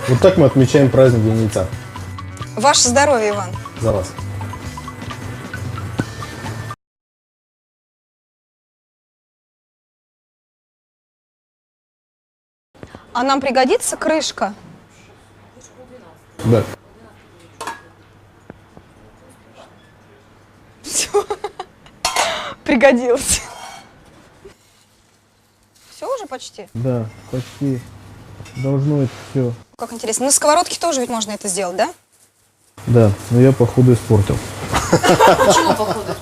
Вот так мы отмечаем праздник День яйца. Ваше здоровье, Иван. За вас. А нам пригодится крышка? Да. Все. Пригодился. Все уже почти? Да, почти. Должно это все. Как интересно. На сковородке тоже ведь можно это сделать, да? Да, но я походу испортил. Почему походу?